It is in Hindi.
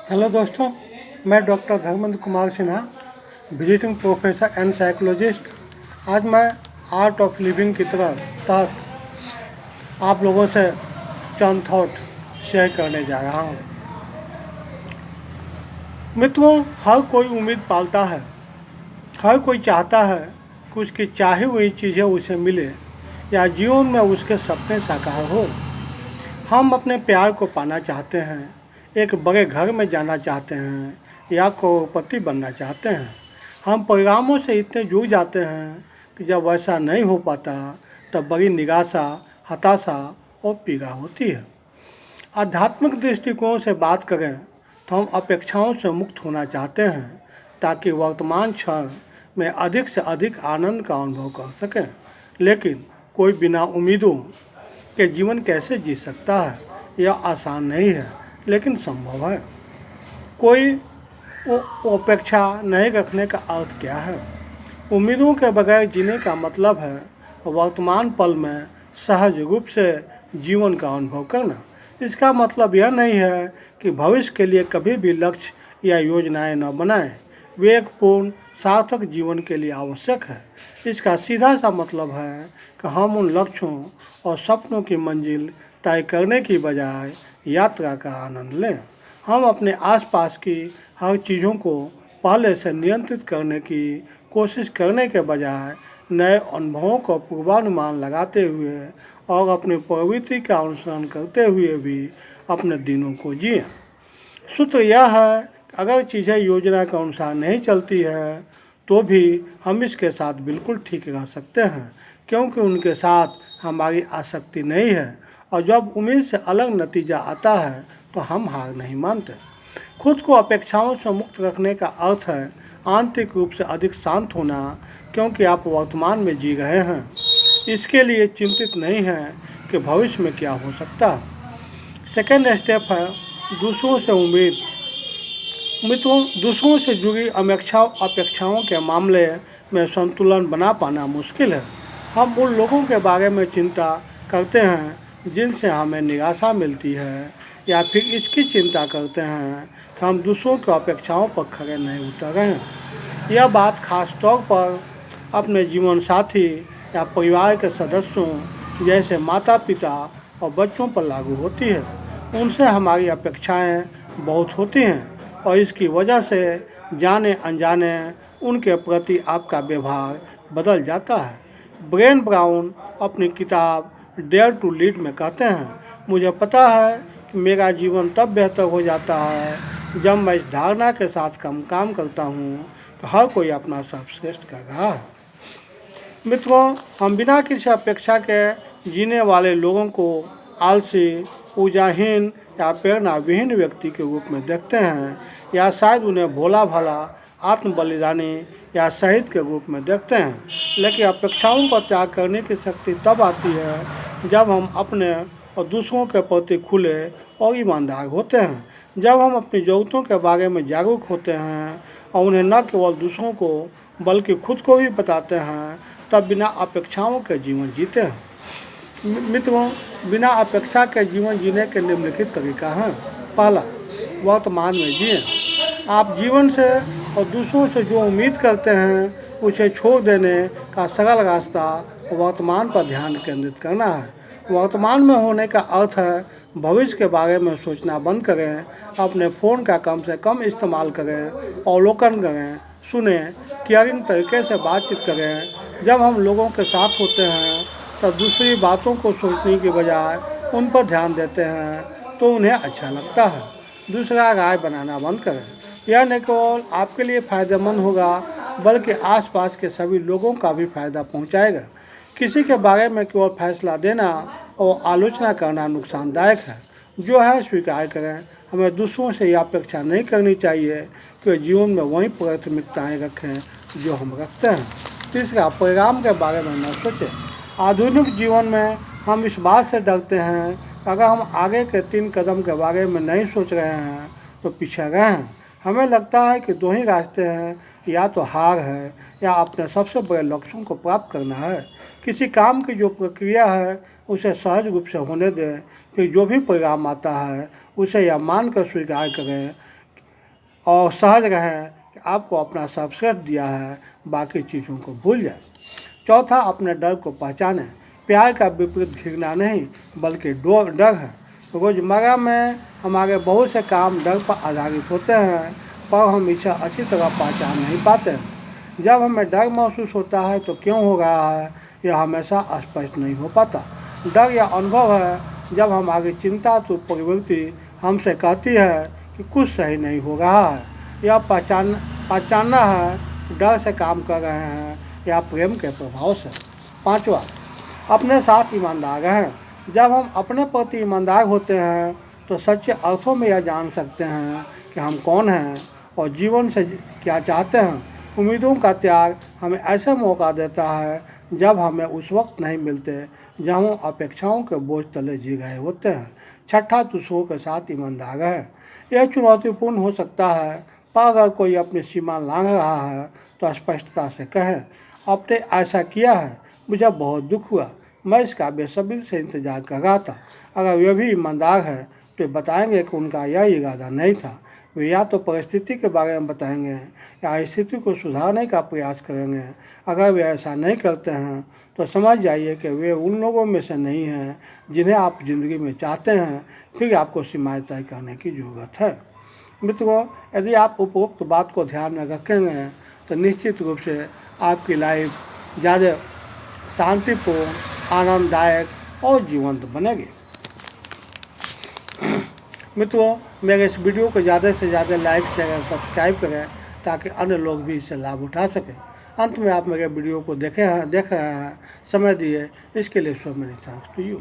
हेलो दोस्तों, मैं doctor Dharmendra Kumar Sinha, visiting professor and psychologist. आज मैं आर्ट ऑफ लिविंग की तहत आप लोगों से चंद थॉट शेयर करने जा रहा हूँ। मित्रों, हर कोई उम्मीद पालता है, हर कोई चाहता है कि उसकी चाही हुई चीज़ें उसे मिले या जीवन में उसके सपने साकार हो। हम अपने प्यार को पाना चाहते हैं, एक बड़े घर में जाना चाहते हैं या करोड़पति बनना चाहते हैं। हम परिणामों से इतने जुड़ जाते हैं कि जब वैसा नहीं हो पाता तब बड़ी निराशा, हताशा और पीड़ा होती है। आध्यात्मिक दृष्टिकोण से बात करें तो हम अपेक्षाओं से मुक्त होना चाहते हैं ताकि वर्तमान क्षण में अधिक से अधिक आनंद का अनुभव कर सकें। लेकिन कोई बिना उम्मीदों के जीवन कैसे जी सकता है? यह आसान नहीं है, लेकिन संभव है। कोई अपेक्षा नहीं रखने का अर्थ क्या है? उम्मीदों के बगैर जीने का मतलब है वर्तमान पल में सहज रूप से जीवन का अनुभव करना। इसका मतलब यह नहीं है कि भविष्य के लिए कभी भी लक्ष्य या योजनाएं न बनाएं। वे एक पूर्ण सार्थक जीवन के लिए आवश्यक है। इसका सीधा सा मतलब है कि हम उन लक्ष्यों और सपनों की मंजिल तय करने की बजाय यात्रा का आनंद लें। हम अपने आसपास की हर चीज़ों को पहले से नियंत्रित करने की कोशिश करने के बजाय नए अनुभवों का पूर्वानुमान लगाते हुए और अपनी प्रवृत्ति का अनुसरण करते हुए भी अपने दिनों को जिएं। सूत्र यह है कि अगर चीज़ें योजना के अनुसार नहीं चलती है तो भी हम इसके साथ बिल्कुल ठीक रह सकते हैं, क्योंकि उनके साथ हमारी आसक्ति नहीं है। और जब उम्मीद से अलग नतीजा आता है तो हम हार नहीं मानते। खुद को अपेक्षाओं से मुक्त रखने का अर्थ है आंतरिक रूप से अधिक शांत होना, क्योंकि आप वर्तमान में जी रहे हैं। इसके लिए चिंतित नहीं हैं कि भविष्य में क्या हो सकता है। सेकेंड स्टेप है दूसरों से उम्मीद। मित्रों, दूसरों से जुड़ी अपेक्षाओं के मामले में संतुलन बना पाना मुश्किल है। हम उन लोगों के बारे में चिंता करते हैं जिनसे हमें निराशा मिलती है, या फिर इसकी चिंता करते हैं कि हम दूसरों की अपेक्षाओं पर खरे नहीं उतर रहे हैं। यह बात खास तौर पर अपने जीवन साथी या परिवार के सदस्यों जैसे माता पिता और बच्चों पर लागू होती है। उनसे हमारी अपेक्षाएं बहुत होती हैं और इसकी वजह से जाने अनजाने उनके प्रति आपका व्यवहार बदल जाता है। ब्रेन ब्राउन अपनी किताब डेयर टू लीड में कहते हैं, मुझे पता है कि मेरा जीवन तब बेहतर हो जाता है जब मैं इस धारणा के साथ काम करता हूँ कि हर कोई अपना सर्वश्रेष्ठ कर रहा है। मित्रों, हम बिना किसी अपेक्षा के जीने वाले लोगों को आलसी, ऊर्जाहीन या प्रेरणा विहीन व्यक्ति के रूप में देखते हैं, या शायद उन्हें भोला भाला, आत्म बलिदानी या शहीद के रूप में देखते हैं। लेकिन अपेक्षाओं का त्याग करने की शक्ति तब आती है जब हम अपने और दूसरों के प्रति खुले और ईमानदार होते हैं। जब हम अपनी ज़रूरतों के बारे में जागरूक होते हैं और उन्हें न केवल दूसरों को बल्कि खुद को भी बताते हैं, तब बिना अपेक्षाओं के जीवन जीते हैं। मित्रों, बिना अपेक्षा के जीवन जीने के निम्नलिखित तरीका हैं। पहला, वर्तमान में जिएं। आप जीवन से और दूसरों से जो उम्मीद करते हैं उसे छोड़ देने का सरल रास्ता वर्तमान पर ध्यान केंद्रित करना है। वर्तमान में होने का अर्थ है भविष्य के बारे में सोचना बंद करें, अपने फ़ोन का कम से कम इस्तेमाल करें, अवलोकन करें, सुने, केयरिंग तरीके से बातचीत करें। जब हम लोगों के साथ होते हैं तब दूसरी बातों को सोचने के बजाय उन पर ध्यान देते हैं तो उन्हें अच्छा लगता है। दूसरा, राय बनाना बंद करें। यह न केवल आपके लिए फ़ायदेमंद होगा बल्कि आसपास के सभी लोगों का भी फ़ायदा पहुंचाएगा। किसी के बारे में केवल फैसला देना और आलोचना करना नुकसानदायक है। जो है स्वीकार करें। हमें दूसरों से यह अपेक्षा नहीं करनी चाहिए कि जीवन में वही प्राथमिकताएँ रखें जो हम रखते हैं। तीसरा, परिणाम के बारे में न सोचें। आधुनिक जीवन में हम इस बात से डरते हैं अगर हम आगे के 3 कदम के बारे में नहीं सोच रहे हैं तो पीछे गए हैं। हमें लगता है कि 2 ही रास्ते हैं, या तो हार है या अपने सबसे बड़े लक्ष्यों को प्राप्त करना है। किसी काम की जो प्रक्रिया है उसे सहज रूप से होने दें, फिर जो भी परिणाम आता है उसे यह मानकर स्वीकार करें और सहज रहें कि आपको अपना सर्वश्रेष्ठ दिया है, बाकी चीज़ों को भूल जाए। चौथा, अपने डर को पहचानें। प्यार का विपरीत घृणा नहीं बल्कि डर है। रोज़मर्रा में हमारे बहुत से काम डर पर आधारित होते हैं, पर हम इसे अच्छी तरह पहचान नहीं पाते हैं। जब हमें डर महसूस होता है तो क्यों हो रहा है, यह हमेशा स्पष्ट नहीं हो पाता। डर या अनुभव है जब हमारी चिंता तो प्रवृत्ति हमसे कहती है कि कुछ सही नहीं हो रहा है। यह पहचानना है कि डर से काम कर रहे हैं या प्रेम के प्रभाव से। पांचवा, अपने साथ ईमानदार रहें। जब हम अपने प्रति ईमानदार होते हैं तो सच्चे अर्थों में यह जान सकते हैं कि हम कौन हैं और जीवन से क्या चाहते हैं। उम्मीदों का त्याग हमें ऐसे मौका देता है जब हमें उस वक्त नहीं मिलते जब हम अपेक्षाओं के बोझ तले जी गए होते हैं। छठा, दूसरों के साथ ईमानदार है। यह चुनौतीपूर्ण हो सकता है, पर अगर कोई अपनी सीमा लांघ रहा है तो स्पष्टता से कहें, आपने ऐसा किया है, मुझे बहुत दुख हुआ, मैं इसका बेसब्री से इंतजार कर रहा था। अगर वे भी ईमानदार है तो बताएंगे कि उनका यह इरादा नहीं था। वे या तो परिस्थिति के बारे में बताएंगे या स्थिति को सुधारने का प्रयास करेंगे। अगर वे ऐसा नहीं करते हैं तो समझ जाइए कि वे उन लोगों में से नहीं हैं जिन्हें आप ज़िंदगी में चाहते हैं। फिर आपको सीमाएं तय करने की ज़रूरत है। मित्रों, यदि आप उपरोक्त बात को ध्यान में रखेंगे तो निश्चित रूप से आपकी लाइफ ज़्यादा शांतिपूर्ण, आनंददायक और जीवंत बनेगी। मित्रों, मेरे इस वीडियो को ज़्यादा से ज़्यादा लाइक शेयर सब्सक्राइब करें ताकि अन्य लोग भी इससे लाभ उठा सकें। अंत में आप मेरे वीडियो को देख रहे हैं, समय दिए, इसके लिए so many thanks to you.